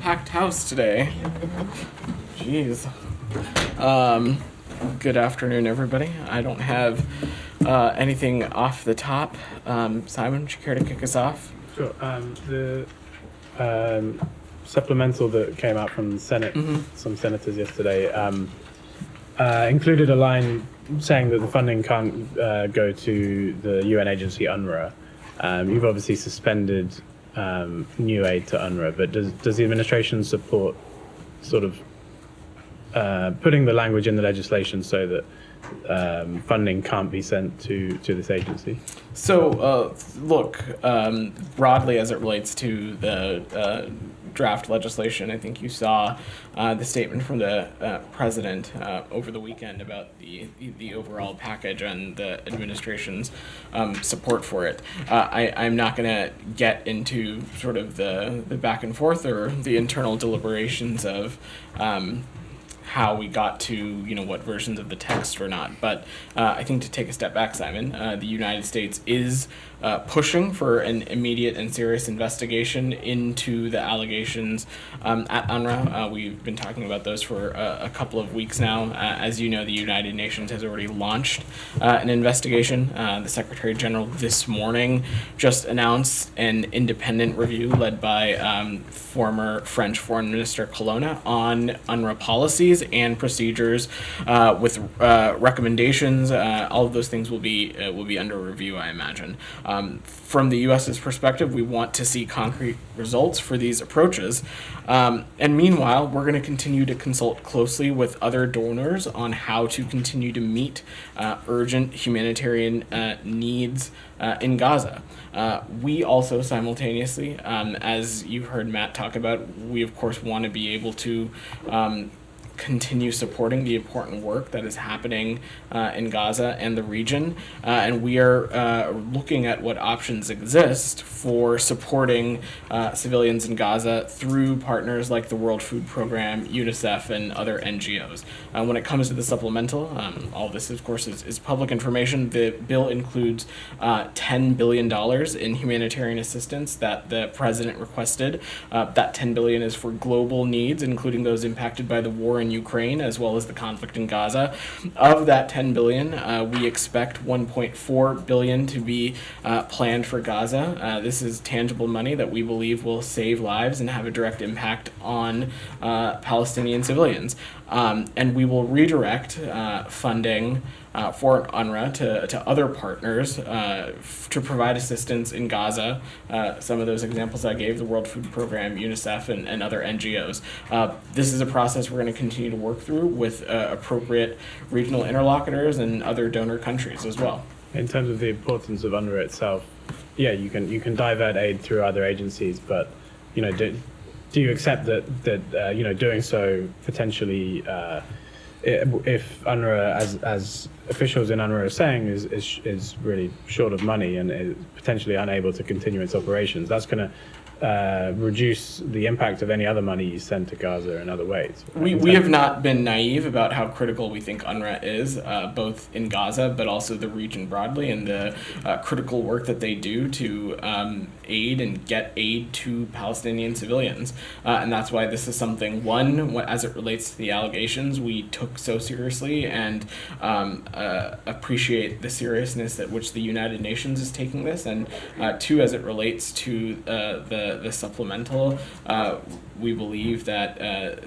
packed house today. Jeez. Good afternoon, everybody. I don't have anything off the top. Simon, would you care to kick us off? Sure. The supplemental that came out from the Senate, some senators yesterday, included a line saying that the funding can't go to the UN agency UNRWA. You've obviously suspended new aid to UNRWA, but does the administration support sort of putting the language in the legislation so that funding can't be sent to this agency? So, look, broadly as it relates to the draft legislation, I think you saw the statement from the president over the weekend about the overall package and the administration's support for it. I'm not going to get into sort of the back and forth or the internal deliberations of how we got to, what versions of the text or not. But I think to take a step back, Simon, the United States is pushing for an immediate and serious investigation into the allegations at UNRWA. We've been talking about those for a couple of weeks now. As you know, the United Nations has already launched an investigation. The Secretary General this morning just announced an independent review led by former French Foreign Minister Colonna on UNRWA policies and procedures with recommendations. All of those things will be under review, I imagine. From the U.S.'s perspective, we want to see concrete results for these approaches. And meanwhile, we're going to continue to consult closely with other donors on how to continue to meet urgent humanitarian needs in Gaza. We also simultaneously, as you've heard Matt talk about, we of course want to be able to continue supporting the important work that is happening in Gaza and the region. And we are looking at what options exist for supporting civilians in Gaza through partners like the World Food Program, UNICEF, and other NGOs. When it comes to the supplemental, all this, of course, is public information. The bill includes $10 billion in humanitarian assistance that the president requested. That $10 billion is for global needs, including those impacted by the war in Ukraine, as well as the conflict in Gaza. Of that $10 billion, we expect $1.4 billion to be planned for Gaza. This is tangible money that we believe will save lives and have a direct impact on Palestinian civilians. And we will redirect funding for UNRWA to other partners to provide assistance in Gaza. Some of those examples I gave, the World Food Program, UNICEF, and other NGOs. This is a process we're going to continue to work through with appropriate regional interlocutors and other donor countries as well. In terms of the importance of UNRWA itself, yeah, you can divert aid through other agencies, but do you accept that doing so potentially, if UNRWA, as officials in UNRWA are saying, is really short of money and is potentially unable to continue its operations, that's going to reduce the impact of any other money you send to Gaza in other ways? We have not been naive about how critical we think UNRWA is, both in Gaza but also the region broadly, and the critical work that they do to aid and get aid to Palestinian civilians. And that's why this is something, as it relates to the allegations, we took so seriously and appreciate the seriousness at which the United Nations is taking this, and two, as it relates to the supplemental, we believe that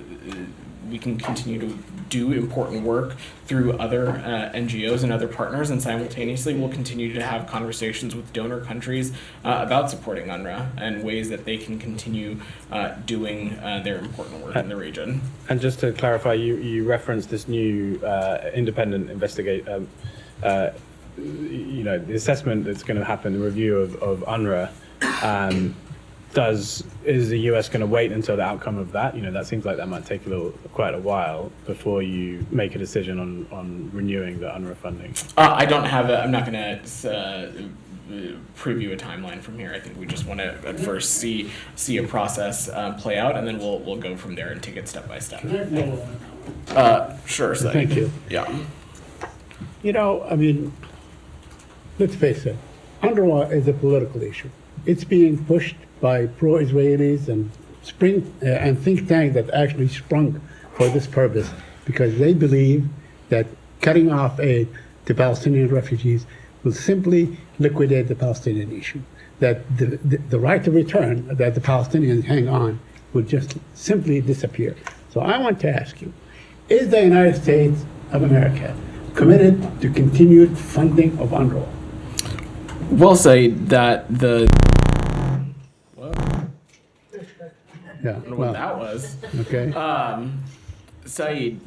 we can continue to do important work through other NGOs and other partners, and simultaneously we'll continue to have conversations with donor countries about supporting UNRWA and ways that they can continue doing their important work in the region. And just to clarify, you referenced this new independent investigation, the assessment that's going to happen, the review of UNRWA. Is the US going to wait until the outcome of that? That seems like that might take quite a while before you make a decision on renewing the UNRWA funding. I'm not going to preview a timeline from here. I think we just want to at first see a process play out, and then we'll go from there and take it step by step. Sure. So, Thank you. Yeah. Let's face it, UNRWA is a political issue. It's being pushed by pro-Israelis and and think tank that actually sprung for this purpose, because they believe that cutting off aid to Palestinian refugees will simply liquidate the Palestinian issue. That the right to return that the Palestinians hang on would just simply disappear. So I want to ask you, is the United States of America committed to continued funding of UNRWA? We'll say that the. Whoa, Yeah, I don't know what that was. okay. Saeed,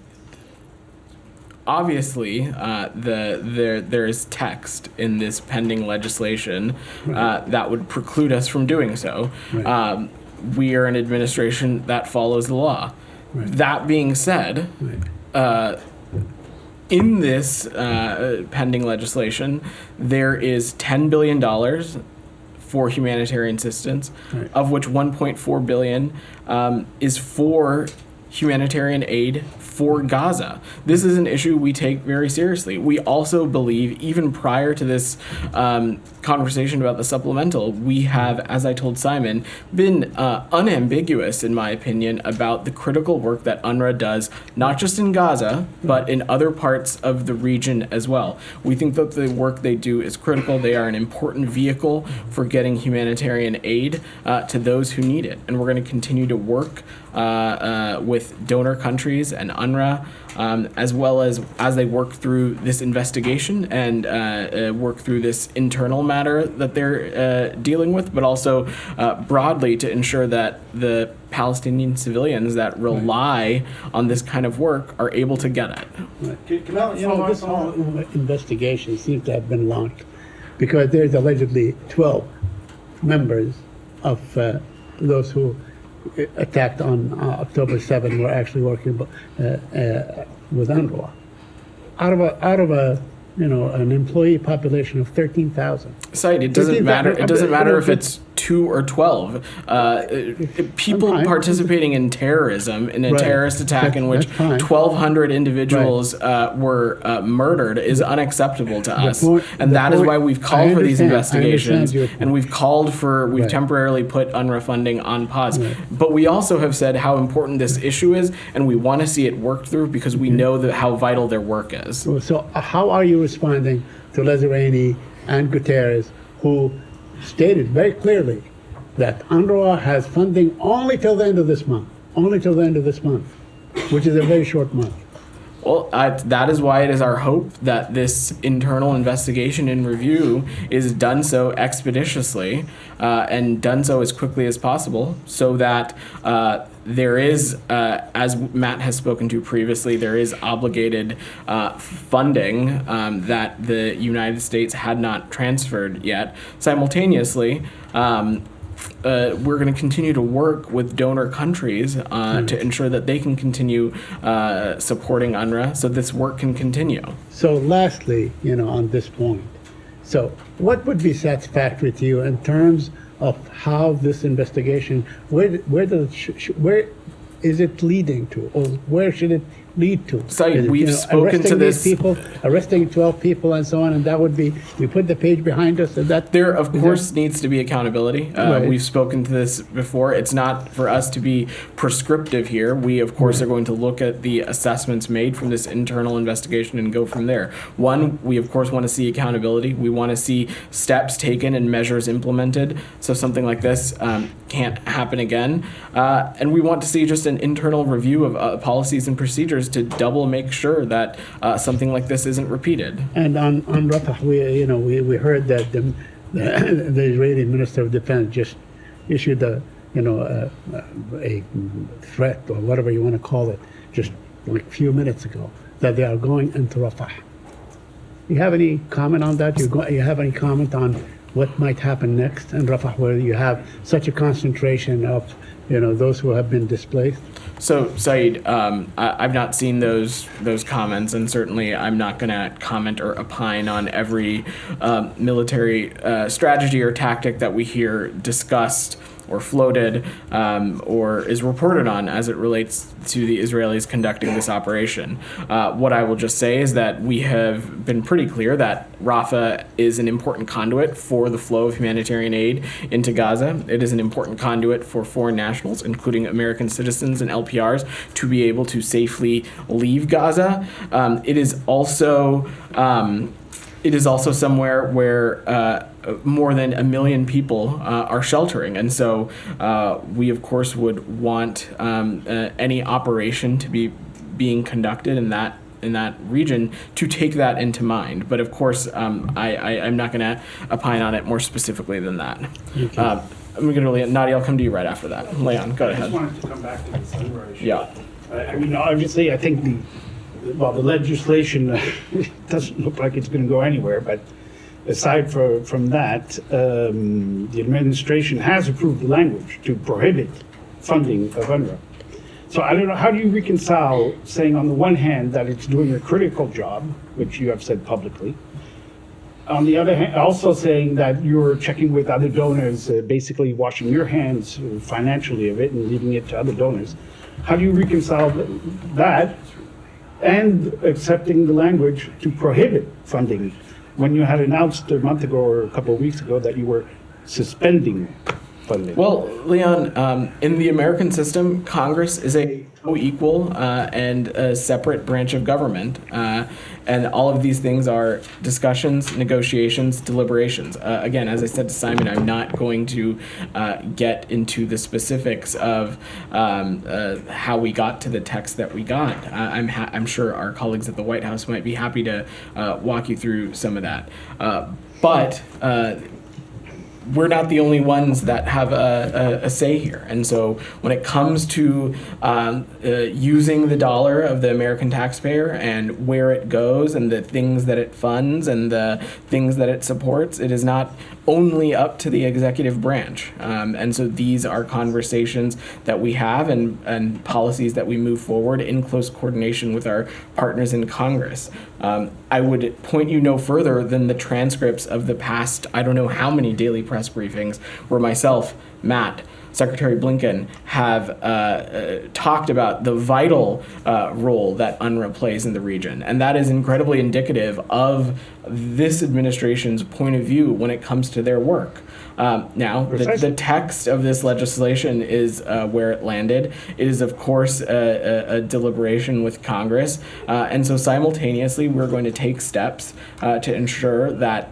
obviously, there's text in this pending legislation that would preclude us from doing so. Right. We are an administration that follows the law. Right. That being said, Right. in this pending legislation, there is $10 billion for humanitarian assistance, Right. of which 1.4 billion is for humanitarian aid for Gaza. This is an issue we take very seriously. We also believe, even prior to this conversation about the supplemental, we have, as I told Simon, been unambiguous, in my opinion, about the critical work that UNRWA does, not just in Gaza, but in other parts of the region as well. We think that the work they do is critical. They are an important vehicle for getting humanitarian aid to those who need it. And we're going to continue to work with donor countries and UNRWA, as well as they work through this investigation and work through this internal matter that they're dealing with, but also broadly to ensure that the Palestinian civilians that rely on this kind of work are able to get it. Well, you know, this whole investigation seems to have been launched because there's allegedly 12 members of those who attacked on October 7 were actually working with UNRWA. Out of a an employee population of 13,000. Said, it doesn't matter. It doesn't matter if it's 2 or 12. People I'm fine. participating in terrorism, in a Right. terrorist attack in which That's fine. 1,200 individuals were murdered is unacceptable to us, and that is why we've called for these investigations, your point. and we've Right. temporarily put UNRWA funding on pause. But we also have said how important this issue is, and we want to see it worked through because we know that how vital their work is. So how are you responding to Lazzarini and Guterres, who stated very clearly that UNRWA has funding only till the end of this month, which is a very short month? Well, that is why it is our hope that this internal investigation and review is done so expeditiously and done so as quickly as possible, so that there is, as Matt has spoken to previously, there is obligated funding that the United States had not transferred yet. Simultaneously, we're going to continue to work with donor countries to ensure that they can continue supporting UNRWA so this work can continue. So lastly, on this point, so what would be satisfactory to you in terms of how this investigation, where is it leading to, or where should it lead to? Saeed, Is it, we've spoken arresting to these this- people, arresting 12 people and so on, and that would be, we put the page behind us, and that There, of course, needs to be accountability. Right. We've spoken to this before. It's not for us to be prescriptive here. We, of course, are going to look at the assessments made from this internal investigation and go from there. One, we, of course, want to see accountability. We want to see steps taken and measures implemented so something like this can't happen again. And we want to see just an internal review of policies and procedures to double make sure that something like this isn't repeated. And on Rafah, we heard that the Israeli Minister of Defense just issued a threat, or whatever you want to call it, just like a few minutes ago, that they are going into Rafah. You have any comment on that? You have any comment on what might happen next in Rafah, where you have such a concentration of those who have been displaced? So, Saeed, I've not seen those comments, and certainly I'm not going to comment or opine on every military strategy or tactic that we hear discussed or floated or is reported on as it relates to the Israelis conducting this operation. What I will just say is that we have been pretty clear that Rafah is an important conduit for the flow of humanitarian aid into Gaza. It is an important conduit for foreign nationals, including American citizens and LPRs, to be able to safely leave Gaza. It is also somewhere where more than 1 million people are sheltering. And so we, of course, would want any operation to be being conducted in that region to take that into mind. But of course, I'm not going to opine on it more specifically than that. I'm going to, Nadia, I'll come to you right after that. Leon, go I just ahead. wanted to come back to this UNRWA issue. Yeah. I mean, obviously, I think the legislation doesn't look like it's going to go anywhere, but aside from that, the administration has approved the language to prohibit funding of UNRWA. So I don't know, how do you reconcile saying on the one hand that it's doing a critical job, which you have said publicly, on the other hand, also saying that you're checking with other donors, basically washing your hands financially of it and leaving it to other donors. How do you reconcile that and accepting the language to prohibit funding when you had announced a month ago or a couple of weeks ago that you were suspending funding? Well, Leon, in the American system, Congress is a co-equal and a separate branch of government. And all of these things are discussions, negotiations, deliberations. Again, as I said to Simon, I'm not going to get into the specifics of how we got to the text that we got. I'm sure our colleagues at the White House might be happy to walk you through some of that. But we're not the only ones that have a say here. And so when it comes to using the dollar of the American taxpayer and where it goes and the things that it funds and the things that it supports, it is not only up to the executive branch. And so these are conversations that we have and policies that we move forward in close coordination with our partners in Congress. I would point you no further than the transcripts of the past, I don't know how many daily press briefings where myself, Matt, Secretary Blinken have talked about the vital role that UNRWA plays in the region. And that is incredibly indicative of this administration's point of view when it comes to their work. Now, the text of this legislation is where it landed. It is, of course, a deliberation with Congress. And so simultaneously, we're going to take steps to ensure that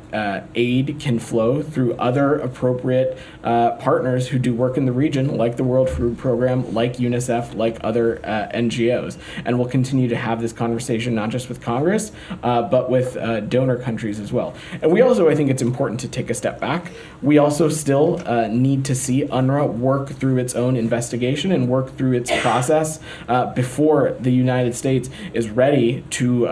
aid can flow through other appropriate partners who do work in the region, like the World Food Program, like UNICEF, like other NGOs. And we'll continue to have this conversation not just with Congress, but with donor countries as well. And we also, I think it's important to take a step back. We also still need to see UNRWA work through its own investigation and work through its process before the United States is ready to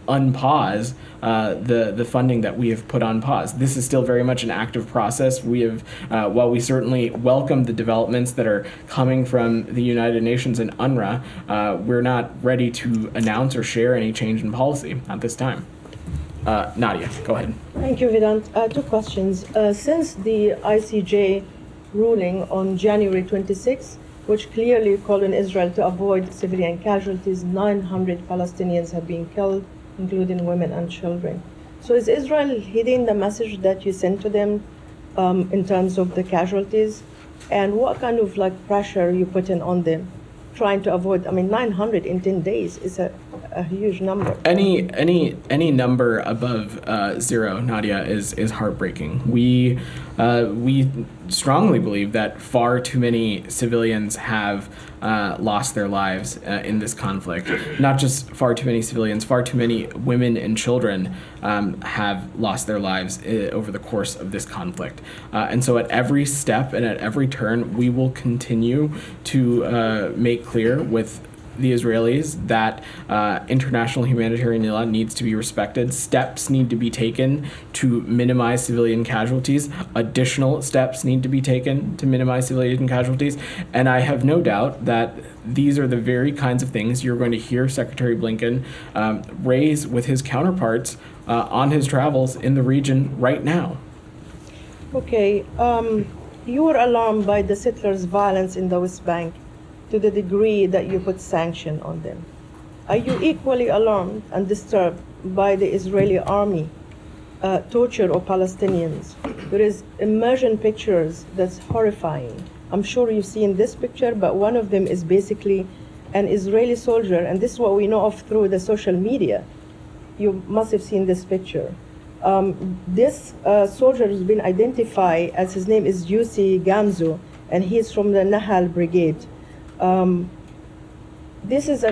unpause the funding that we have put on pause. This is still very much an active process. We have, while we certainly welcome the developments that are coming from the United Nations and UNRWA, we're not ready to announce or share any change in policy at this time. Nadia, go ahead. Thank you, Vedant. Two questions. Since the ICJ ruling on January 26, which clearly called on Israel to avoid civilian casualties, 900 Palestinians have been killed, including women and children. So is Israel heeding the message that you sent to them in terms of the casualties? And what kind of pressure you putting on them, trying to avoid? 900 in 10 days is a huge number. Any number above zero, Nadia, is heartbreaking. We strongly believe that far too many civilians have lost their lives in this conflict. Not just far too many civilians, far too many women and children have lost their lives over the course of this conflict. And so at every step and at every turn, we will continue to make clear with the Israelis that international humanitarian law needs to be respected. Steps need to be taken to minimize civilian casualties. Additional steps need to be taken to minimize civilian casualties. And I have no doubt that these are the very kinds of things you're going to hear Secretary Blinken raise with his counterparts on his travels in the region right now. Okay. you were alarmed by the settlers' violence in the West Bank to the degree that you put sanction on them. Are you equally alarmed and disturbed by the Israeli army torture of Palestinians? There is immersion pictures that's horrifying. I'm sure you've seen this picture, but one of them is basically an Israeli soldier, and this is what we know of through the social media. You must have seen this picture. This soldier has been identified as, his name is Yussi Gamzu, and he's from the Nahal Brigade. This is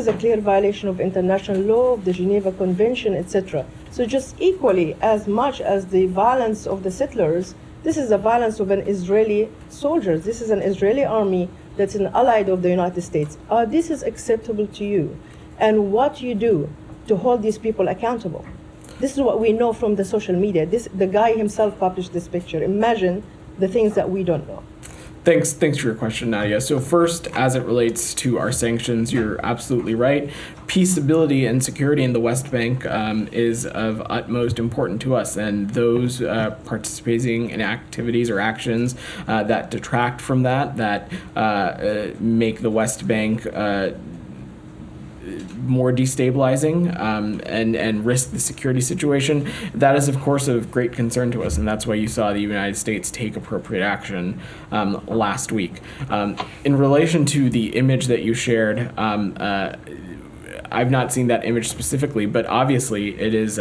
a clear violation of international law, of the Geneva Convention, etc. So just equally as much as the violence of the settlers, this is the violence of an Israeli soldier. This is an Israeli army that's an allied of the United States. This is acceptable to you, and what you do to hold these people accountable. This is what we know from the social media. The guy himself published this picture. Imagine the things that we don't know. Thanks for your question, Nadia. So first, as it relates to our sanctions, you're absolutely right. Peaceability and security in the West Bank is of utmost importance to us, and those participating in activities or actions that detract from that make the West Bank more destabilizing and risk the security situation. That is, of course, of great concern to us, and that's why you saw the United States take appropriate action last week. In relation to the image that you shared, I've not seen that image specifically, but obviously it is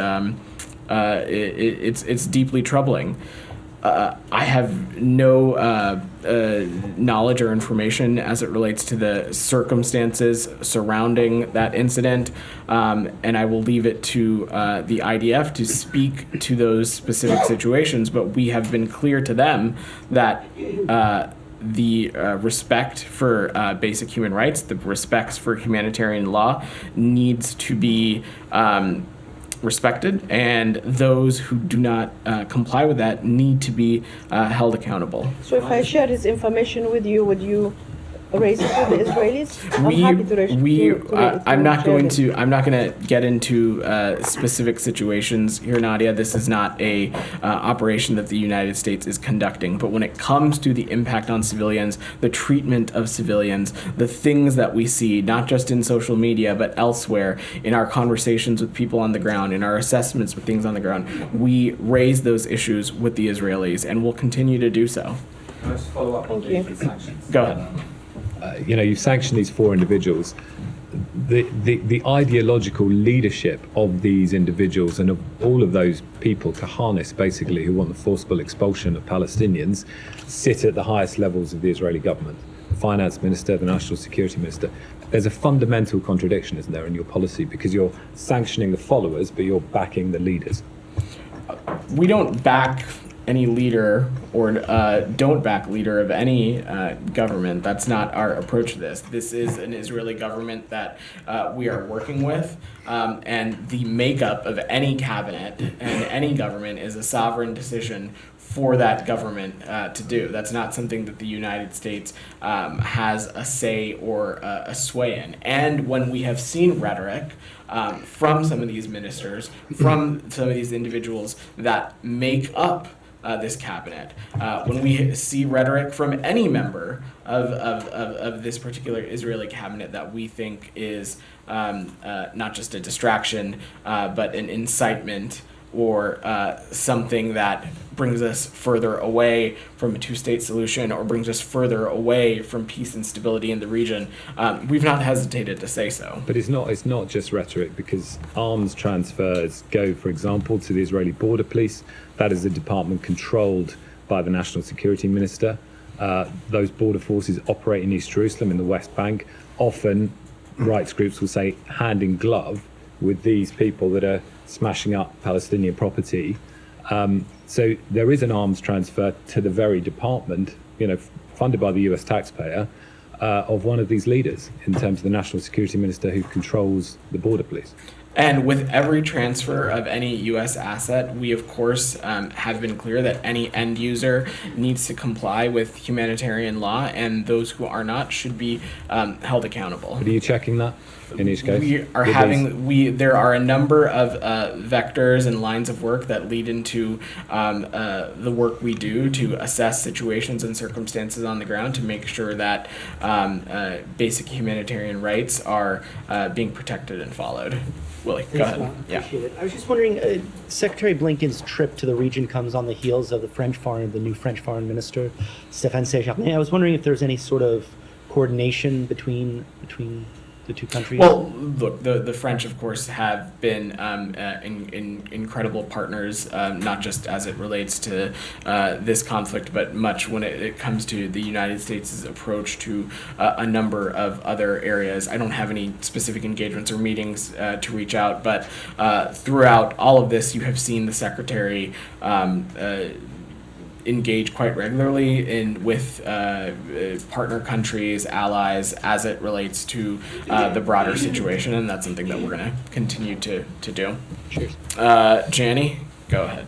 it's deeply troubling. I have no knowledge or information as it relates to the circumstances surrounding that incident, and I will leave it to the IDF to speak to those specific situations, but we have been clear to them that the respect for basic human rights, the respect for humanitarian law needs to be respected, and those who do not comply with that need to be held accountable. So if I share this information with you, would you raise it with the Israelis? I'm happy to I'm not share going it. to. I'm not going to get into specific situations here, Nadia. This is not a operation that the United States is conducting. But when it comes to the impact on civilians, the treatment of civilians, the things that we see, not just in social media but elsewhere, in our conversations with people on the ground, in our assessments with things on the ground, we raise those issues with the Israelis, and will continue to do so. Can I just follow up on Thank the you. sanctions? Go ahead. You've sanctioned these 4 individuals. The ideological leadership of these individuals and of all of those people to harness, basically, who want the forcible expulsion of Palestinians, sit at the highest levels of the Israeli government. The finance minister, the national security minister. There's a fundamental contradiction, isn't there, in your policy, because you're sanctioning the followers, but you're backing the leaders. We don't back any leader or don't back leader of any government. That's not our approach to this. This is an Israeli government that we are working with, and the makeup of any cabinet and any government is a sovereign decision for that government to do. That's not something that the United States has a say or a sway in. And when we have seen rhetoric from some of these ministers, from some of these individuals that make up this cabinet, when we see rhetoric from any member of this particular Israeli cabinet that we think is not just a distraction, but an incitement or something that brings us further away from a two-state solution or brings us further away from peace and stability in the region, we've not hesitated to say so. But it's not just rhetoric, because arms transfers go, for example, to the Israeli border police. That is a department controlled by the national security minister. Those border forces operate in East Jerusalem, in the West Bank. Often, rights groups will say hand in glove with these people that are smashing up Palestinian property. So there is an arms transfer to the very department, funded by the US taxpayer, of one of these leaders in terms of the national security minister who controls the border police. And with every transfer of any U.S. asset, we of course have been clear that any end user needs to comply with humanitarian law, and those who are not should be held accountable. But are you checking that in each case? We are With these- there are a number of vectors and lines of work that lead into the work we do to assess situations and circumstances on the ground to make sure that basic humanitarian rights are being protected and followed. Willie, go Thanks, ahead. Ron. Yeah. Appreciate it. I was just wondering, Secretary Blinken's trip to the region comes on the heels of the new French Foreign Minister, Stéphane Séjourné. I was wondering if there's any sort of coordination between the two countries. Well, look, the French, of course, have been incredible partners, not just as it relates to this conflict, but much when it comes to the United States' approach to a number of other areas. I don't have any specific engagements or meetings to reach out, but throughout all of this, you have seen the Secretary engage quite regularly with partner countries, allies, as it relates to the broader situation, and that's something that we're going to continue to do. Cheers. Jani, go ahead.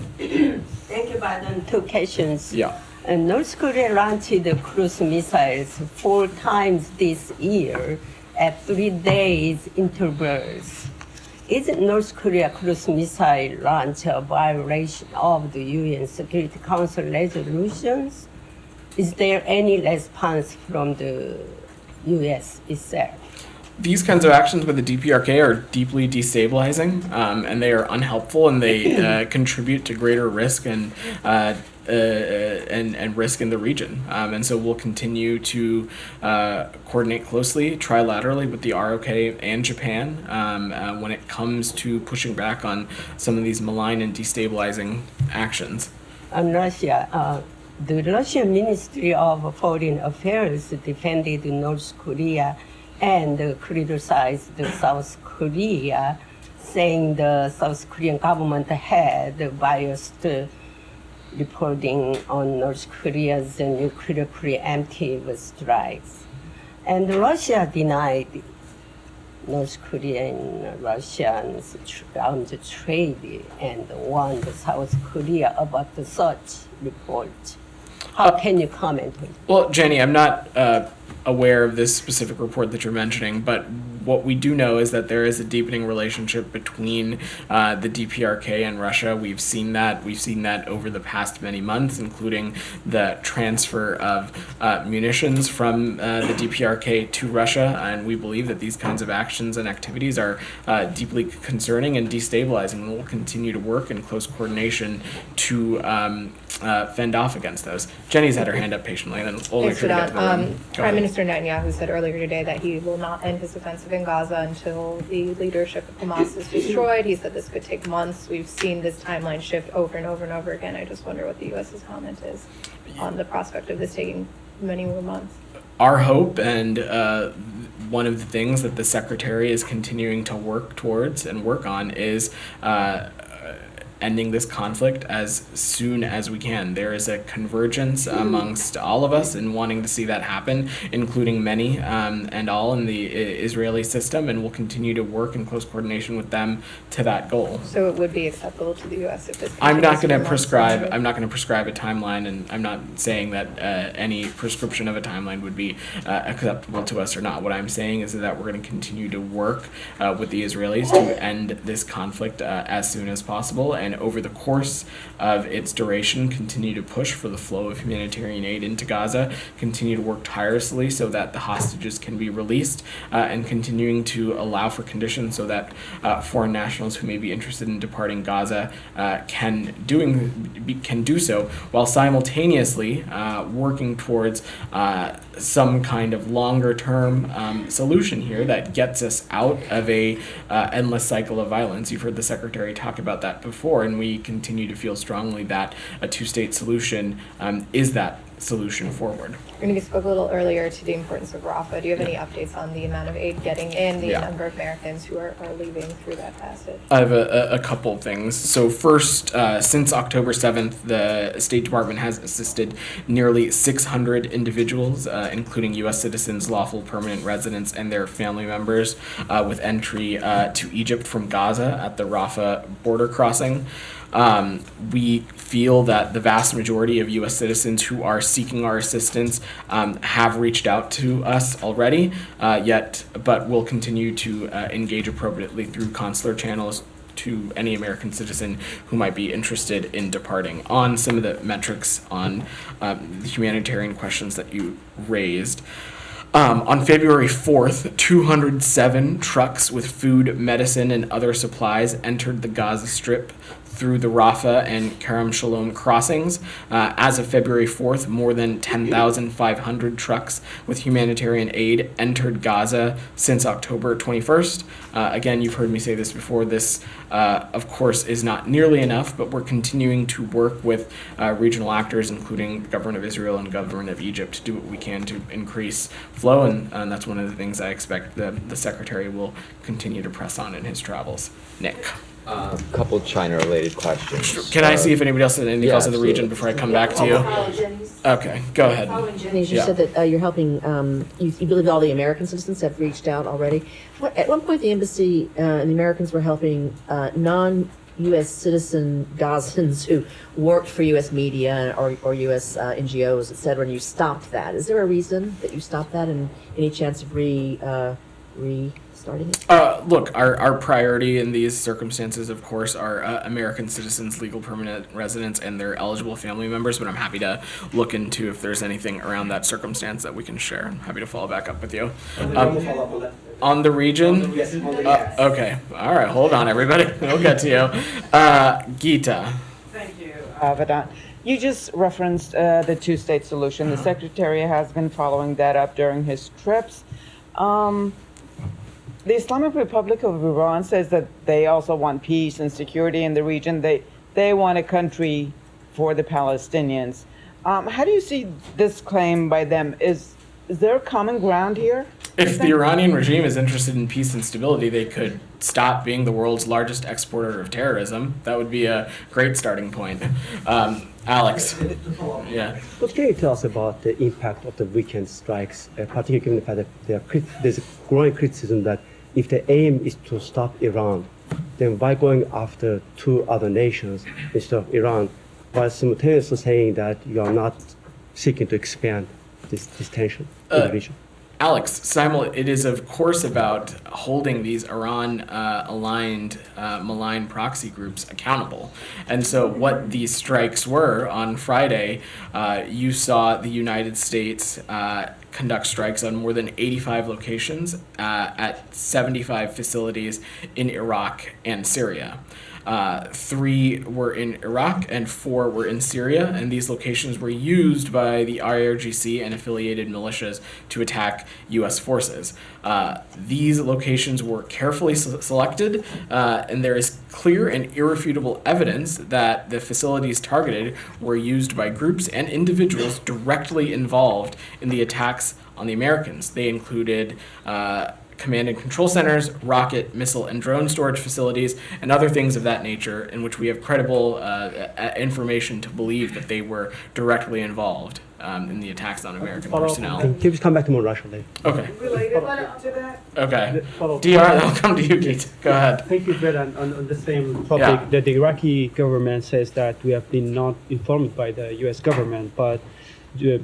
Thank you, Biden. Two questions. Yeah. North Korea launched the cruise missiles 4 times this year at 3 days intervals. Is North Korea cruise missile launch a violation of the UN Security Council resolutions? Is there any response from the U.S. itself? These kinds of actions with the DPRK are deeply destabilizing, and they are unhelpful, and they contribute to greater risk and risk in the region. And so we'll continue to coordinate closely, trilaterally with the ROK and Japan when it comes to pushing back on some of these malign and destabilizing actions. On Russia, the Russian Ministry of Foreign Affairs defended North Korea and criticized South Korea, saying the South Korean government had biased reporting on North Korea's nuclear preemptive strikes. And Russia denied North Korea and Russians arms trade and warned South Korea about such report. How can you comment on it? Well, Jenny, I'm not aware of this specific report that you're mentioning, but what we do know is that there is a deepening relationship between the DPRK and Russia. We've seen that. We've seen that over the past many months, including the transfer of munitions from the DPRK to Russia. And we believe that these kinds of actions and activities are deeply concerning and destabilizing. And we'll continue to work in close coordination to fend off against those. Jenny's had her hand up patiently, and then we'll make Thanks, sure to get to the Sudan. room. Go Prime ahead. Minister Netanyahu said earlier today that he will not end his offensive in Gaza until the leadership of Hamas is destroyed. He said this could take months. We've seen this timeline shift over and over and over again. I just wonder what the U.S.'s comment is on the prospect of this taking many more months. Our hope, and one of the things that the Secretary is continuing to work towards and work on, is ending this conflict as soon as we can. There is a convergence amongst all of us in wanting to see that happen, including many and all in the Israeli system, and we'll continue to work in close coordination with them to that goal. So it would be acceptable to the U.S. if this I'm not continues going to for months prescribe. longer? I'm not going to prescribe a timeline, and I'm not saying that any prescription of a timeline would be acceptable to us or not. What I'm saying is that we're going to continue to work with the Israelis to end this conflict as soon as possible, and over the course of its duration, continue to push for the flow of humanitarian aid into Gaza, continue to work tirelessly so that the hostages can be released, and continuing to allow for conditions so that foreign nationals who may be interested in departing Gaza can do so, while simultaneously working towards some kind of longer-term solution here that gets us out of a endless cycle of violence. You've heard the Secretary talk about that before, and we continue to feel strongly that a two-state solution is that solution forward. And you spoke a little earlier to the importance of Rafah. Do you have any updates on the amount of aid getting in, the Yeah. number of Americans who are leaving through that passage? I have a couple of things. So first, since October 7th, the State Department has assisted nearly 600 individuals, including U.S. citizens, lawful permanent residents, and their family members, with entry to Egypt from Gaza at the Rafah border crossing. We feel that the vast majority of U.S. citizens who are seeking our assistance have reached out to us already, but will continue to engage appropriately through consular channels to any American citizen who might be interested in departing. On some of the metrics on the humanitarian questions that you raised. On February 4th, 207 trucks with food, medicine, and other supplies entered the Gaza Strip through the Rafah and Kerem Shalom crossings. As of February 4th, more than 10,500 trucks with humanitarian aid entered Gaza since October 21st. Again, you've heard me say this before. This, of course, is not nearly enough, but we're continuing to work with regional actors, including the government of Israel and government of Egypt, to do what we can to increase flow, and that's one of the things I expect the Secretary will continue to press on in his travels. Nick. A couple China-related questions. Can I see if anybody else has anything yeah, else in the region absolutely. before I come back to you? Okay, go ahead. Jenny's, you Yeah. said that you're helping, you believe all the American citizens have reached out already. At one point, the embassy and the Americans were helping non-U.S. citizen Gazans who worked for U.S. media or U.S. NGOs, et cetera, and you stopped that. Is there a reason that you stopped that, and any chance of restarting it? Look, our priority in these circumstances, of course, are American citizens, legal permanent residents, and their eligible family members, but I'm happy to look into if there's anything around that circumstance that we can share. I'm happy to follow back up with you. On the region? Okay. All right, hold on, everybody. We'll get to you. Geeta. Thank you, Vedant. You just referenced the two-state solution. The Secretary has been following that up during his trips. The Islamic Republic of Iran says that they also want peace and security in the region. They want a country for the Palestinians. How do you see this claim by them? Is there a common ground here? If the Iranian regime is interested in peace and stability, they could stop being the world's largest exporter of terrorism. That would be a great starting point. Alex. Yeah. What can you tell us about the impact of the weekend strikes, particularly given the fact that there's a growing criticism that if the aim is to stop Iran, then why going after two other nations instead of Iran, while simultaneously saying that you are not seeking to expand this tension in the region? Alex, it is of course about holding these Iran-aligned malign proxy groups accountable. And so what these strikes were on Friday, you saw the United States conduct strikes on more than 85 locations at 75 facilities in Iraq and Syria. 3 were in Iraq and 4 were in Syria, and these locations were used by the IRGC and affiliated militias to attack U.S. forces. These locations were carefully selected, and there is clear and irrefutable evidence that the facilities targeted were used by groups and individuals directly involved in the attacks on the Americans. They included command and control centers, rocket, missile, and drone storage facilities, and other things of that nature in which we have credible information to believe that they were directly involved in the attacks on American personnel. Can you just come back to more Russia later? Okay. Related to that? Okay. Follow-up. DR, I'll come to you, Keith. Go ahead. Thank you, Fred. On the same topic, Yeah. that the Iraqi government says that we have been not informed by the U.S. government, but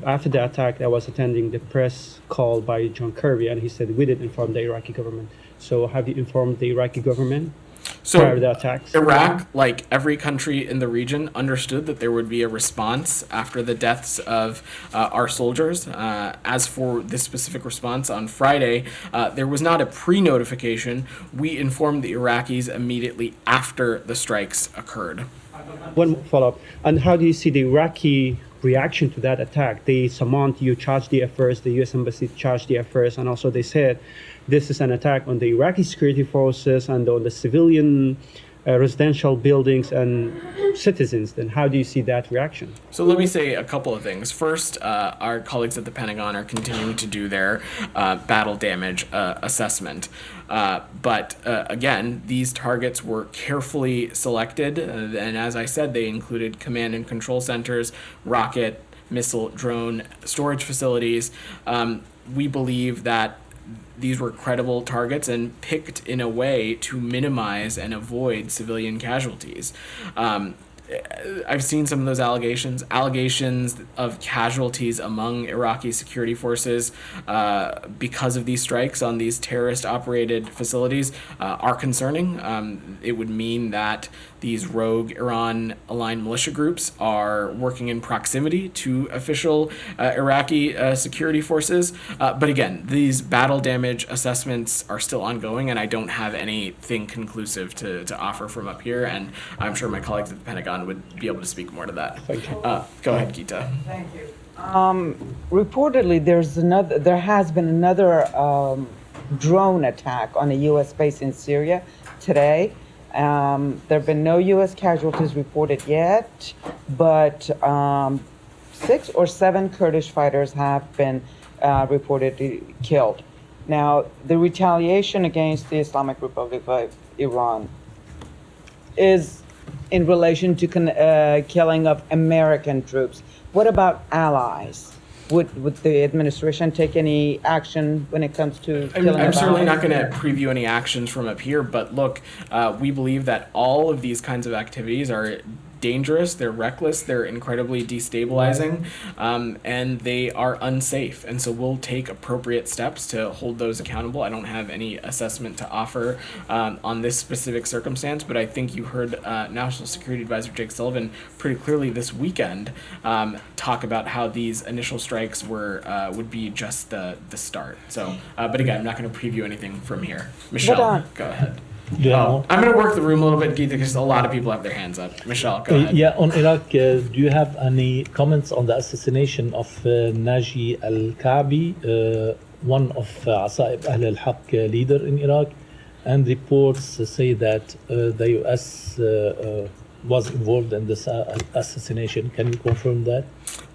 after the attack, I was attending the press call by John Kirby, and he said we did inform the Iraqi government. So have you informed the Iraqi government prior to the attacks? Iraq, like every country in the region, understood that there would be a response after the deaths of our soldiers. As for this specific response on Friday, there was not a pre-notification. We informed the Iraqis immediately after the strikes occurred. One follow-up. And how do you see the Iraqi reaction to that attack? They summoned you, charged the first, the U.S. Embassy charged the first, and also they said this is an attack on the Iraqi security forces and on the civilian residential buildings and citizens, then how do you see that reaction? So let me say a couple of things. First, our colleagues at the Pentagon are continuing to do their battle damage assessment. But again, these targets were carefully selected. And as I said, they included command and control centers, rocket, missile, drone, storage facilities. We believe that these were credible targets and picked in a way to minimize and avoid civilian casualties. I've seen some of those allegations of casualties among Iraqi security forces because of these strikes on these terrorist-operated facilities are concerning. It would mean that these rogue Iran-aligned militia groups are working in proximity to official Iraqi security forces. But again, these battle damage assessments are still ongoing, and I don't have anything conclusive to offer from up here, and I'm sure my colleagues at the Pentagon would be able to speak more to that. Thank you. Go ahead, Geeta. Thank you. Reportedly, there has been another drone attack on a U.S. base in Syria today. There have been no U.S. casualties reported yet, but 6 or 7 Kurdish fighters have been reportedly killed. Now, the retaliation against the Islamic Republic of Iran is in relation to killing of American troops. What about allies? Would the administration take any action when it comes to killing I'm certainly allies? not going to preview any actions from up here, but look, we believe that all of these kinds of activities are dangerous, they're reckless, they're incredibly destabilizing, and they are unsafe. And so we'll take appropriate steps to hold those accountable. I don't have any assessment to offer on this specific circumstance, but I think you heard National Security Advisor Jake Sullivan pretty clearly this weekend talk about how these initial strikes would be just the start. So, but again, I'm not going to preview anything from here. Michelle, go ahead. Yeah. I'm going to work the room a little bit, Geeta, because a lot of people have their hands up. Michelle, go ahead. Yeah, on Iraq, do you have any comments on the assassination of Naji al-Kaabi, one of Asaib Ahl al-Haq leader in Iraq? And reports say that the U.S. was involved in this assassination. Can you confirm that?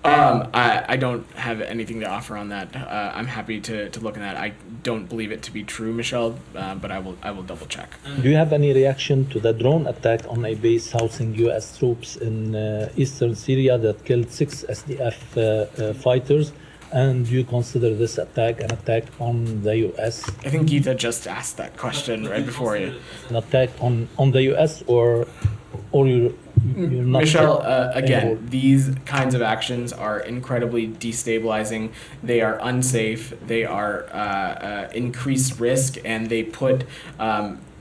I don't have anything to offer on that. I'm happy to look at that. I don't believe it to be true, Michelle, but I will double check. Do you have any reaction to the drone attack on a base housing U.S. troops in eastern Syria that killed 6 SDF fighters? And do you consider this attack an attack on the U.S.? I think Geeta just asked that question right before you. An attack on the U.S. or you're not Michelle, again, these kinds of actions are incredibly destabilizing. They are unsafe. They are increased risk, and they put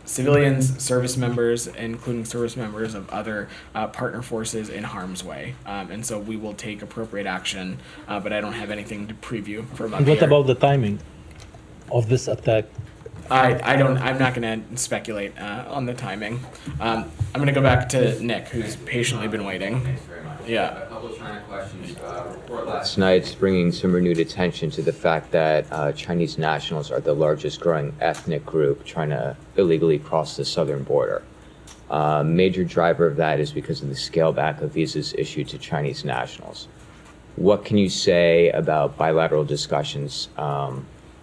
civilians, service members, including service members of other partner forces, in harm's way. And so we will take appropriate action, but I don't have anything to preview from up And what here. about the timing of this attack? I'm not going to speculate on the timing. I'm going to go back to Nick, who's patiently been waiting. Thanks very much. Yeah. A couple of China questions. Report last night's bringing some renewed attention to the fact that Chinese nationals are the largest growing ethnic group trying to illegally cross the southern border. Major driver of that is because of the scale back of visas issued to Chinese nationals. What can you say about bilateral discussions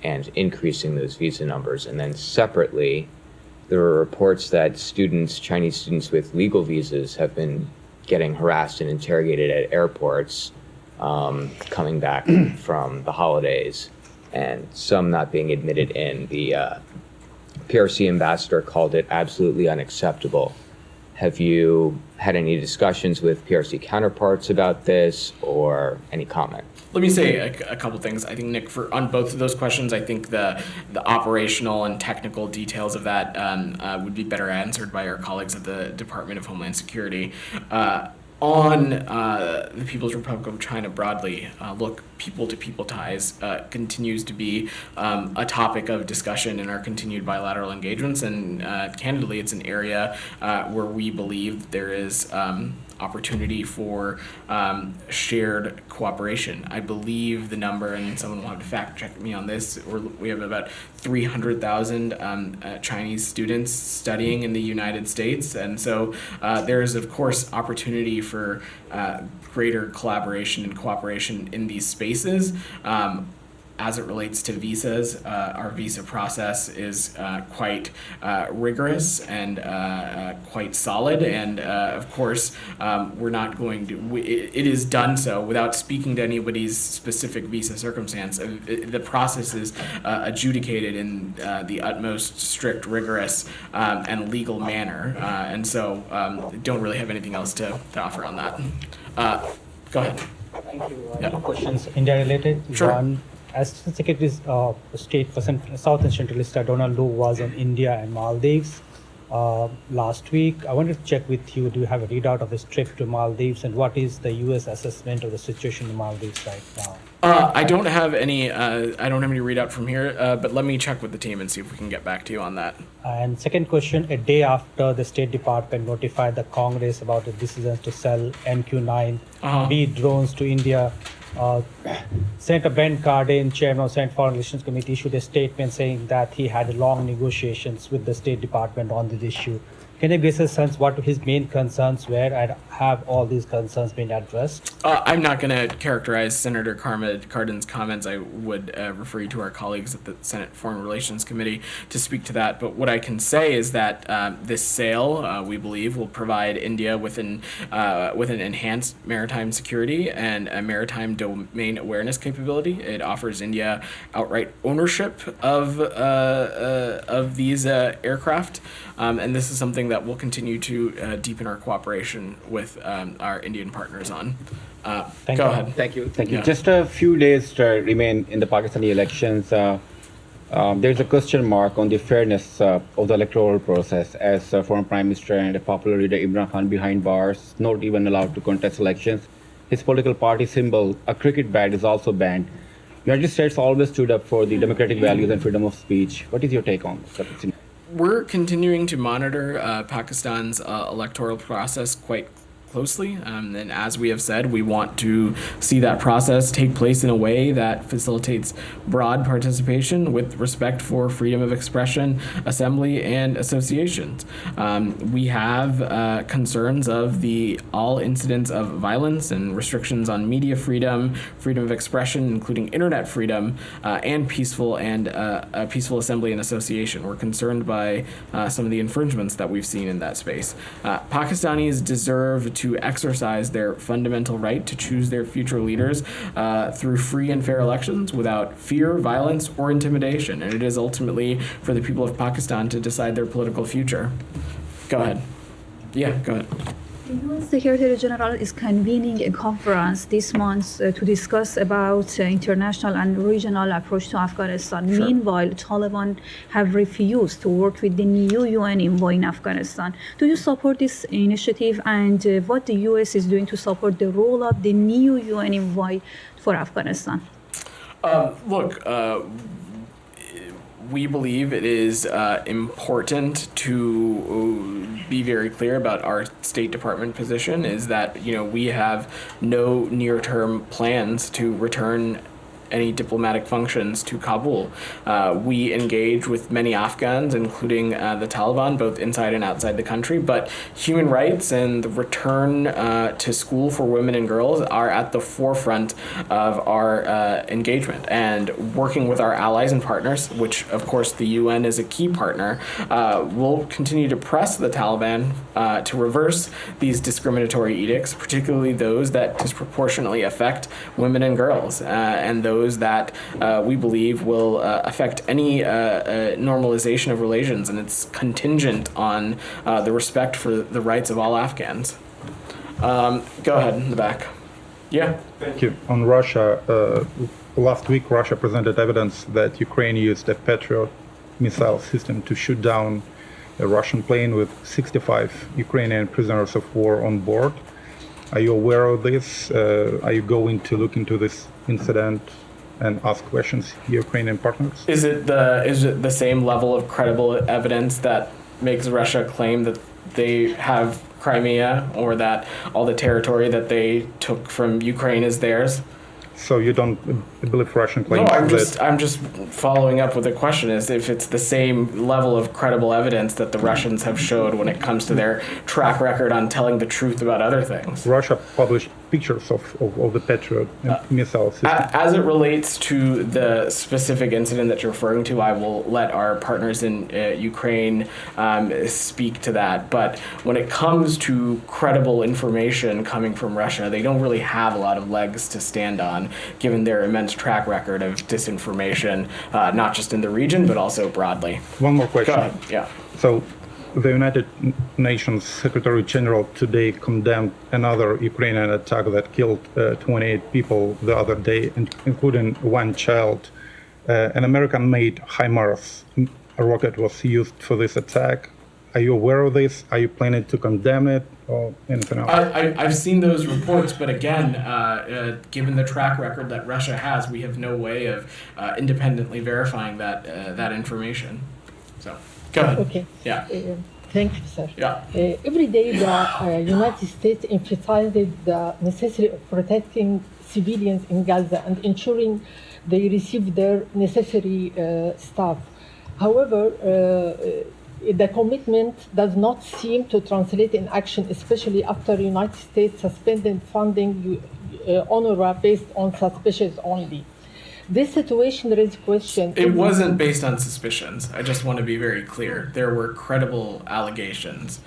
and increasing those visa numbers? And then separately, there are reports that Chinese students with legal visas have been getting harassed and interrogated at airports coming back from the holidays, and some not being admitted in. The PRC ambassador called it absolutely unacceptable. Have you had any discussions with PRC counterparts about this, or any comment? Let me say a couple things. I think, Nick, on both of those questions, I think the operational and technical details of that would be better answered by our colleagues at the Department of Homeland Security. On the People's Republic of China broadly, look, people-to-people ties continues to be a topic of discussion in our continued bilateral engagements, and candidly, it's an area where we believe there is opportunity for shared cooperation. I believe the number, and someone will have to fact check me on this, we have about 300,000 Chinese students studying in the United States. And so there is, of course, opportunity for greater collaboration and cooperation in these spaces. As it relates to visas, our visa process is quite rigorous and quite solid. And of course, we're not going to, it is done so without speaking to anybody's specific visa circumstance. The process is adjudicated in the utmost strict, rigorous, and legal manner. And so don't really have anything else to offer on that. Go ahead. Thank you. Yeah. Two questions, India related. Sure. One, Assistant Secretary of State for South and Central Asia, Donald Lu, was in India and Maldives last week. I wanted to check with you, do you have a readout of his trip to Maldives, and what is the U.S. assessment of the situation in Maldives right now? I don't have any readout from here, but let me check with the team and see if we can get back to you on that. And second question, a day after the State Department notified the Congress about the decision to sell MQ-9B drones to India, Senator Ben Cardin, chairman of Senate Foreign Relations Committee, issued a statement saying that he had long negotiations with the State Department on this issue. Can you give us a sense what his main concerns were, and have all these concerns been addressed? I'm not going to characterize Senator Cardin's comments. I would refer you to our colleagues at the Senate Foreign Relations Committee to speak to that. But what I can say is that this sale, we believe, will provide India with an enhanced maritime security and a maritime domain awareness capability. It offers India outright ownership of these aircraft, and this is something that we'll continue to deepen our cooperation with our Indian partners on. Go ahead. Thank you. Yeah. Just a few days to remain in the Pakistani elections. There's a question mark on the fairness of the electoral process, as former Prime Minister and a popular leader Imran Khan behind bars, not even allowed to contest elections. His political party symbol, a cricket bat, is also banned. United States always stood up for the democratic values and freedom of speech. What is your take on this? We're continuing to monitor Pakistan's electoral process quite closely, and as we have said, we want to see that process take place in a way that facilitates broad participation with respect for freedom of expression, assembly, and associations. We have concerns of all incidents of violence and restrictions on media freedom, freedom of expression, including internet freedom, and peaceful assembly and association. We're concerned by some of the infringements that we've seen in that space. Pakistanis deserve to exercise their fundamental right to choose their future leaders through free and fair elections without fear, violence, or intimidation. And it is ultimately for the people of Pakistan to decide their political future. Go ahead. Yeah, go ahead. The UN Secretary General is convening a conference this month to discuss about international and regional approach to Afghanistan. Sure. Meanwhile, Taliban have refused to work with the new UN envoy in Afghanistan. Do you support this initiative, and what the US is doing to support the role of the new UN envoy for Afghanistan? We believe it is important to be very clear about our State Department position, is that we have no near-term plans to return any diplomatic functions to Kabul. We engage with many Afghans, including the Taliban, both inside and outside the country, but human rights and the return to school for women and girls are at the forefront of our engagement. And working with our allies and partners, which of course the UN is a key partner, we'll continue to press the Taliban to reverse these discriminatory edicts, particularly those that disproportionately affect women and girls, and those that we believe will affect any normalization of relations, and it's contingent on the respect for the rights of all Afghans. Go ahead, in the back. Yeah. Thank you. On Russia, last week Russia presented evidence that Ukraine used a Patriot missile system to shoot down a Russian plane with 65 Ukrainian prisoners of war on board. Are you aware of this? Are you going to look into this incident and ask questions to Ukrainian partners? Is it the same level of credible evidence that makes Russia claim that they have Crimea or that all the territory that they took from Ukraine is theirs. So you don't believe Russian claims? No, I'm just following up with a question: is if it's the same level of credible evidence that the Russians have showed when it comes to their track record on telling the truth about other things. Russia published pictures of the Patriot missile system. As it relates to the specific incident that you're referring to, I will let our partners in Ukraine speak to that. But when it comes to credible information coming from Russia, they don't really have a lot of legs to stand on, given their immense track record of disinformation, not just in the region, but also broadly. One more question. Go ahead. Yeah. So the United Nations Secretary General today condemned another Ukrainian attack that killed 28 people the other day, including one child. An American-made HIMARS rocket was used for this attack. Are you aware of this? Are you planning to condemn it or anything else? I've seen those reports, but again, given the track record that Russia has, we have no way of independently verifying that information. So, go ahead. Okay. Yeah. Thank you, sir. Yeah. Every day, the United States emphasizes the necessity of protecting civilians in Gaza and ensuring they receive their necessary stuff. However, the commitment does not seem to translate in action, especially after the United States suspended funding UNRWA based on suspicions only. This situation raises questions. It wasn't based on suspicions. I just want to be very clear. There were credible allegations.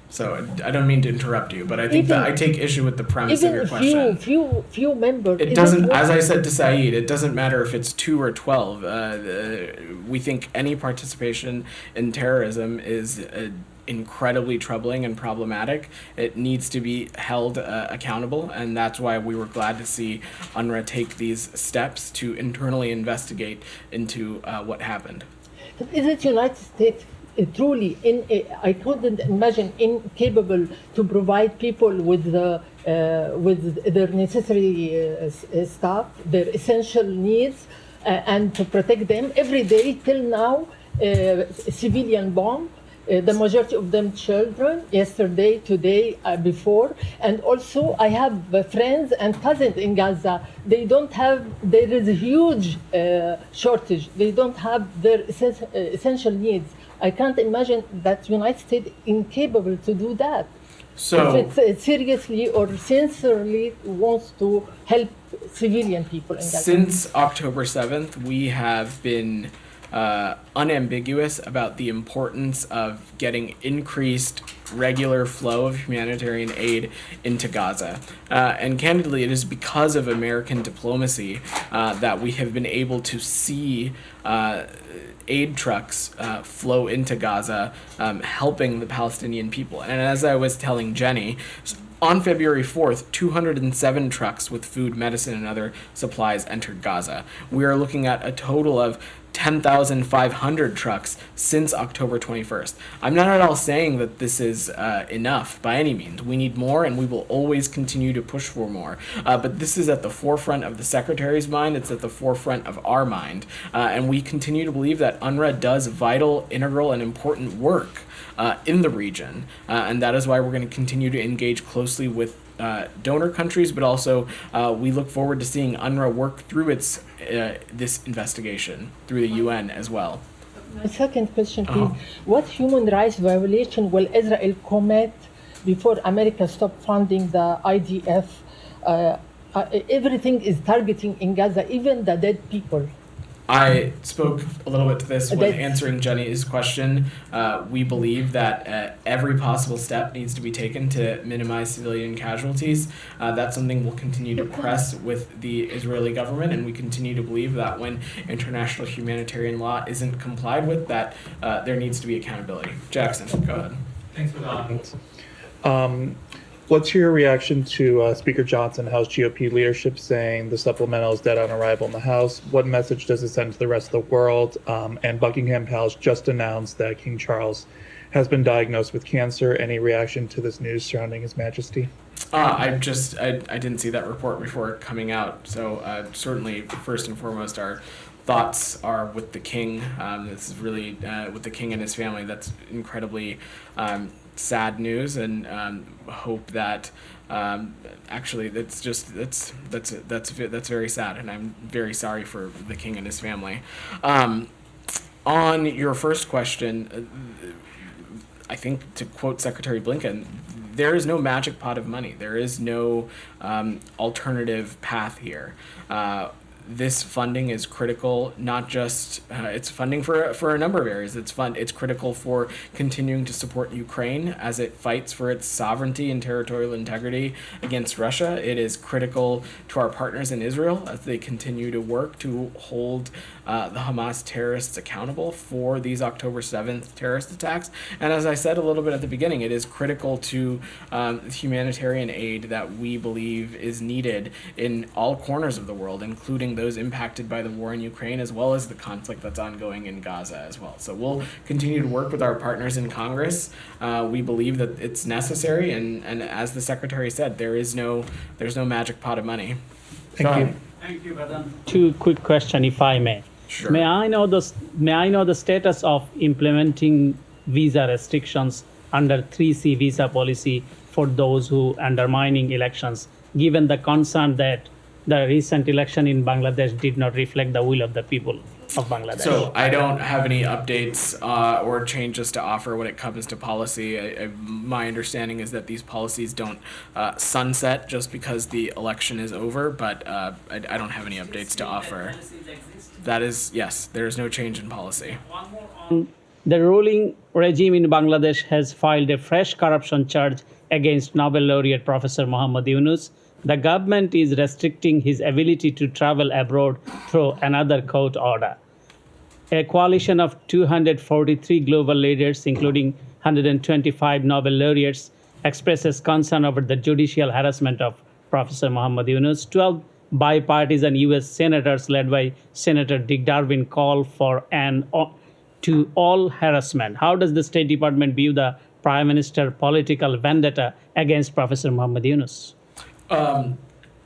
So I don't mean to interrupt you, but I think that I take issue with the premise of your question. Few members. It doesn't, as I said to Saeed, it doesn't matter if it's 2 or 12. We think any participation in terrorism is incredibly troubling and problematic. It needs to be held accountable, and that's why we were glad to see UNRWA take these steps to internally investigate into what happened. Is it United States truly I couldn't imagine incapable to provide people with their necessary stuff, their essential needs, and to protect them every day till now. Civilian bomb. The majority of them children, yesterday, today, before. And also I have friends and cousins in Gaza. They don't have, there is a huge shortage. They don't have their essential needs. I can't imagine that United States incapable to do that. So, if it seriously or sincerely wants to help civilian people in Gaza. Since October 7th, we have been unambiguous about the importance of getting increased regular flow of humanitarian aid into Gaza. And candidly, it is because of American diplomacy that we have been able to see aid trucks flow into Gaza, helping the Palestinian people. And as I was telling Jenny, on February 4th, 207 trucks with food, medicine, and other supplies entered Gaza. We are looking at a total of 10,500 trucks since October 21st. I'm not at all saying that this is enough by any means. We need more, and we will always continue to push for more. But this is at the forefront of the Secretary's mind. It's at the forefront of our mind. And we continue to believe that UNRWA does vital, integral, and important work in the region. And that is why we're going to continue to engage closely with donor countries, but also we look forward to seeing UNRWA work through its this investigation through the UN as well. My second question, please. What human rights violation will Israel commit before America stop funding the IDF? Everything is targeting in Gaza, even the dead people. I spoke a little bit to this when answering Jenny's question. We believe that every possible step needs to be taken to minimize civilian casualties. That's something we'll continue to press with the Israeli government, and we continue to believe that when international humanitarian law isn't complied with, that there needs to be accountability. Jackson, go ahead. Thanks for that. What's your reaction to Speaker Johnson, House GOP leadership saying the supplemental is dead on arrival in the House? What message does it send to the rest of the world? And Buckingham Palace just announced that King Charles has been diagnosed with cancer. Any reaction to this news surrounding His Majesty? I didn't see that report before coming out. So certainly, first and foremost, our thoughts are with the king. This is really with the king and his family. That's incredibly sad news, and hope that actually that's very sad, and I'm very sorry for the king and his family. On your first question, I think, to quote Secretary Blinken, there is no magic pot of money. There is no alternative path here. This funding is critical, not just, it's funding for a number of areas. It's critical for continuing to support Ukraine as it fights for its sovereignty and territorial integrity against Russia. It is critical to our partners in Israel as they continue to work to hold the Hamas terrorists accountable for these October 7th terrorist attacks. And as I said a little bit at the beginning, it is critical to humanitarian aid that we believe is needed in all corners of the world, including those impacted by the war in Ukraine, as well as the conflict that's ongoing in Gaza as well. So we'll continue to work with our partners in Congress. We believe that it's necessary, and as the Secretary said, there's no magic pot of money. Thank you. Thank you, Madam. Two quick questions, if I may. Sure. May I know the status of implementing visa restrictions under 3C visa policy for those who undermining elections, given the concern that the recent election in Bangladesh did not reflect the will of the people of Bangladesh? So I don't have any updates or changes to offer when it comes to policy. My understanding is that these policies don't sunset just because the election is over, but I don't have any updates to offer. That is, yes, there is no change in policy. The ruling regime in Bangladesh has filed a fresh corruption charge against Nobel laureate Professor Muhammad Yunus. The government is restricting his ability to travel abroad through another court order. A coalition of 243 global leaders, including 125 Nobel laureates, expresses concern over the judicial harassment of Professor Muhammad Yunus. 12 bipartisan U.S. senators, led by Senator Dick Durbin, call for an to all harassment. How does the State Department view the Prime Minister's political vendetta against Professor Muhammad Yunus?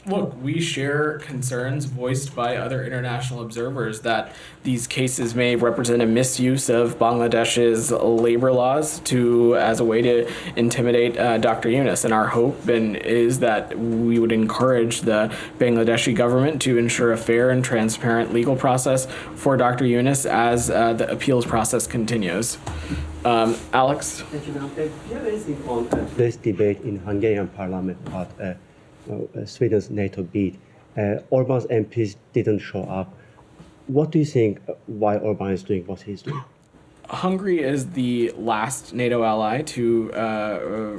Look, we share concerns voiced by other international observers that these cases may represent a misuse of Bangladesh's labor laws as a way to intimidate Dr. Yunus. And our hope is that we would encourage the Bangladeshi government to ensure a fair and transparent legal process for Dr. Yunus as the appeals process continues. Alex? Thank you, Madam. Do you have anything on today's debate in Hungarian parliament about Sweden's NATO bid? Orban's MPs didn't show up. What do you think why Orban is doing what he's doing? Hungary is the last NATO ally to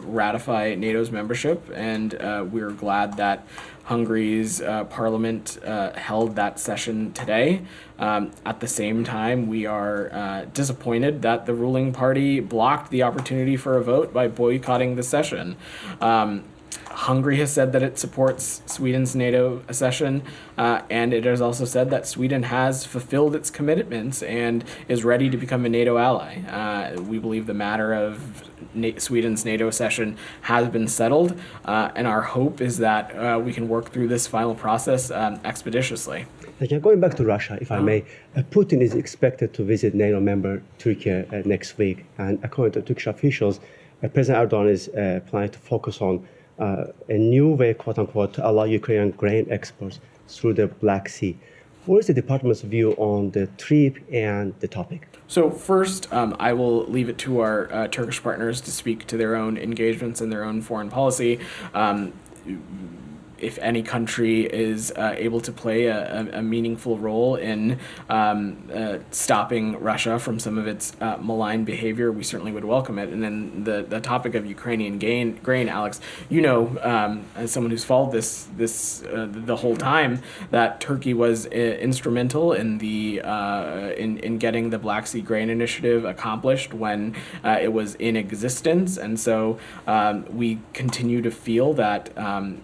ratify NATO's membership, and we're glad that Hungary's parliament held that session today. At the same time, we are disappointed that the ruling party blocked the opportunity for a vote by boycotting the session. Hungary has said that it supports Sweden's NATO accession, and it has also said that Sweden has fulfilled its commitments and is ready to become a NATO ally. We believe the matter of Sweden's NATO accession has been settled, and our hope is that we can work through this final process expeditiously. Okay, going back to Russia, if I may, Putin is expected to visit NATO member Turkey next week, and according to Turkish officials, President Erdogan is planning to focus on a new way, quote unquote, to allow Ukrainian grain exports through the Black Sea. What is the department's view on the trip and the topic? So first, I will leave it to our Turkish partners to speak to their own engagements and their own foreign policy. If any country is able to play a meaningful role in stopping Russia from some of its malign behavior, we certainly would welcome it. And then the topic of Ukrainian grain, Alex, you know, as someone who's followed this the whole time, that Turkey was instrumental in in getting the Black Sea Grain Initiative accomplished when it was in existence. And so we continue to feel that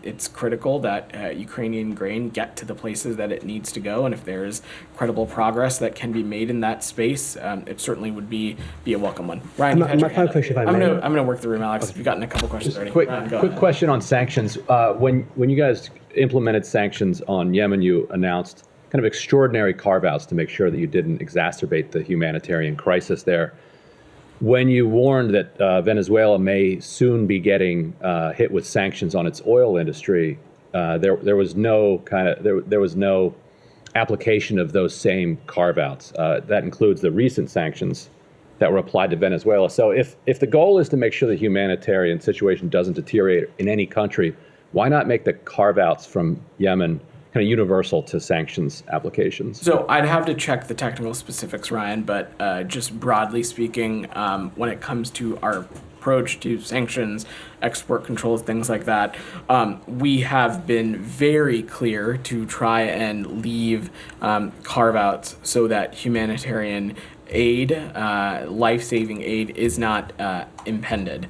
it's critical that Ukrainian grain get to the places that it needs to go, and if there's credible progress that can be made in that space, it certainly would be a welcome one. Ryan, my final question, if I may. I'm gonna work the room, Alex. We've gotten a couple questions already. Quick question on sanctions. When you guys implemented sanctions on Yemen, you announced kind of extraordinary carve-outs to make sure that you didn't exacerbate the humanitarian crisis there. When you warned that Venezuela may soon be getting hit with sanctions on its oil industry, there was no there was no application of those same carve-outs. That includes the recent sanctions that were applied to Venezuela. So if the goal is to make sure the humanitarian situation doesn't deteriorate in any country, why not make the carve-outs from Yemen kind of universal to sanctions applications? So I'd have to check the technical specifics, Ryan, but just broadly speaking, when it comes to our approach to sanctions, export controls, things like that, we have been very clear to try and leave carve-outs so that humanitarian aid, life-saving aid, is not impeded.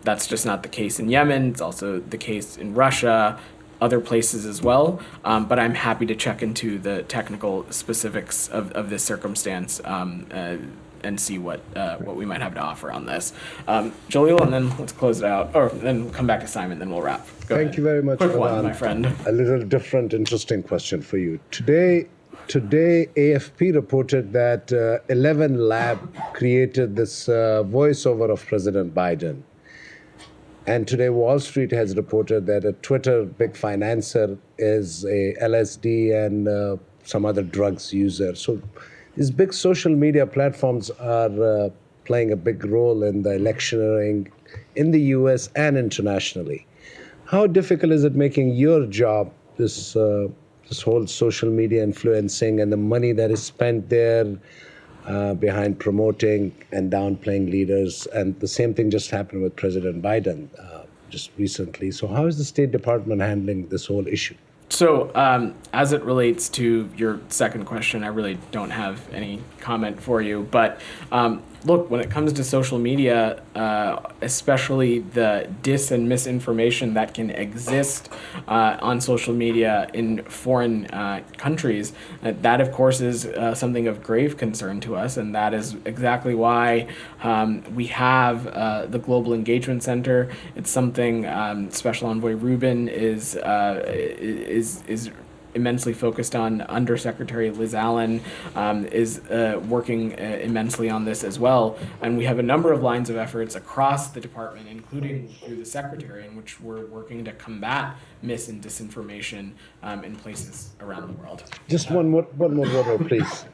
That's just not the case in Yemen. It's also the case in Russia, other places as well, but I'm happy to check into the technical specifics of this circumstance and see what we might have to offer on this. Jalil, and then let's close it out, or then come back to Simon, then we'll wrap. Go Thank ahead. you very much, Quick one, Ivan. my friend. A little different, interesting question for you. Today, AFP reported that 11 Lab created this voiceover of President Biden. And today, Wall Street has reported that a Twitter big financer is a LSD and some other drugs user. So these big social media platforms are playing a big role in the electioneering in the US and internationally. How difficult is it making your job, this whole social media influencing and the money that is spent there behind promoting and downplaying leaders? And the same thing just happened with President Biden just recently. So how is the State Department handling this whole issue? So, as it relates to your second question, I really don't have any comment for you. But look, when it comes to social media, especially the dis and misinformation that can exist on social media in foreign countries, that of course is something of grave concern to us, and that is exactly why we have the Global Engagement Center. It's something Special Envoy Rubin is immensely focused on. Undersecretary Liz Allen is working immensely on this as well. And we have a number of lines of efforts across the department, including through the secretary, in which we're working to combat mis and disinformation in places around the world. Just one more word, please.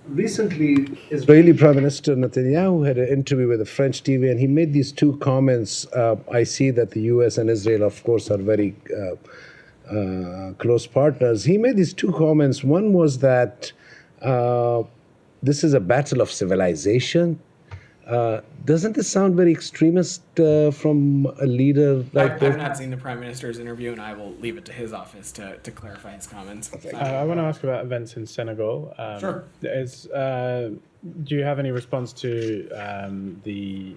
Recently, Israeli Prime Minister Netanyahu had an interview with a French TV, and he made these two comments. I see that the US and Israel, of course, are very close partners. He made these two comments. One was that this is a battle of civilization. Doesn't this sound very extremist from a leader like this? I've not seen the Prime Minister's interview, and I will leave it to his office to clarify his comments. I want to ask about events in Senegal. Sure. Do you have any response to the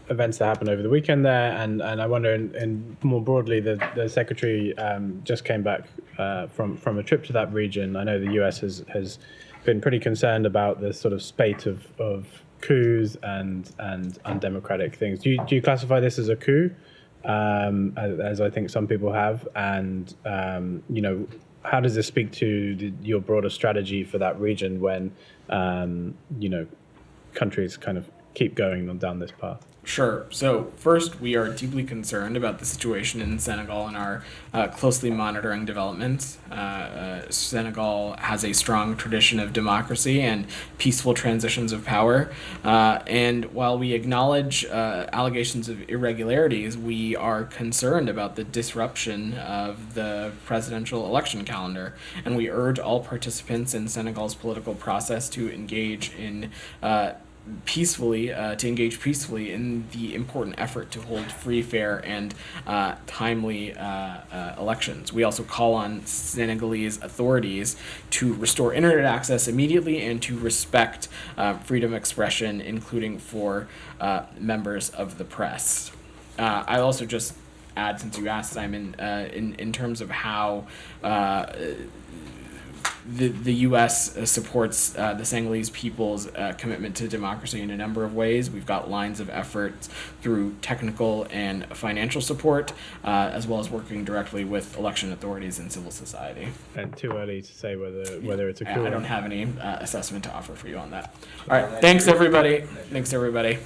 events that happened over the weekend there? And I wonder, in more broadly, the Secretary just came back from a trip to that region. I know the US has been pretty concerned about the sort of spate of coups and undemocratic things. Do you classify this as a coup, as I think some people have? And how does this speak to your broader strategy for that region when countries kind of keep going down this path? Sure. So first, we are deeply concerned about the situation in Senegal and are closely monitoring developments. Senegal has a strong tradition of democracy and peaceful transitions of power. And while we acknowledge allegations of irregularities, we are concerned about the disruption of the presidential election calendar. And we urge all participants in Senegal's political process to engage peacefully in the important effort to hold free, fair, and timely elections. We also call on Senegalese authorities to restore internet access immediately and to respect freedom of expression, including for members of the press. I also just add, since you asked, Simon, in terms of how the U.S. supports the Senegalese people's commitment to democracy in a number of ways. We've got lines of efforts through technical and financial support, as well as working directly with election authorities and civil society. And too early to say whether it's a coup. I don't have any assessment to offer for you on that. All right, thanks everybody. Thanks everybody.